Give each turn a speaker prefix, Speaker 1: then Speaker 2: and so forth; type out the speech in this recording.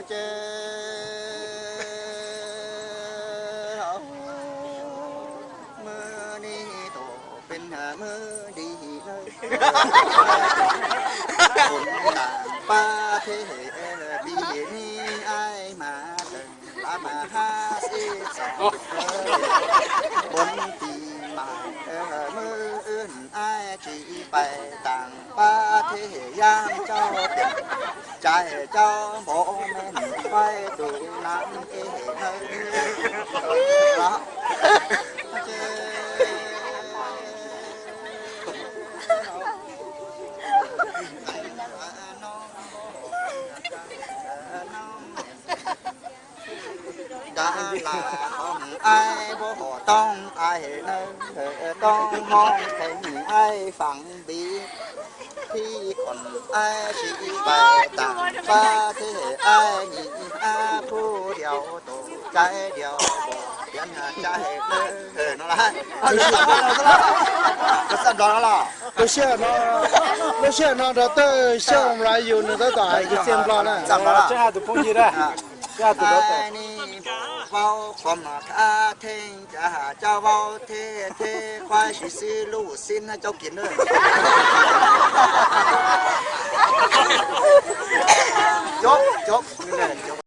Speaker 1: เจอมือนี้โตเป็นมือดีเลยคนต่างประเทศปีนี้ไอ้มาถึงละมา52บนปีใหม่มืออื่นไอ้จีไปต่างประเทศยามเจ้าเป็นใจเจ้าโบแม่นไปดูน้ำเอ๋ละเจดาลาของไอ้บ่ต้องไอ้เนอต้องมองเห็นไอ้ฝั่งบีที่คนไอ้ชีไปต่างประเทศไอ้นี่อาผู้เดียวตัวใจเดียวเปลี่ยนใจเลยนั่นแหละก็สั่นดอนแล้ว
Speaker 2: 不是那这都像我们来有那个大一个见不了，
Speaker 3: 这下都碰见了，这下都到的。
Speaker 1: เฝ้าความอาเทงจะหาเจ้าเฝ้าเทควายสิซื้อลูกสิ้นให้เจ้ากินเลยจบนี่เลยจบ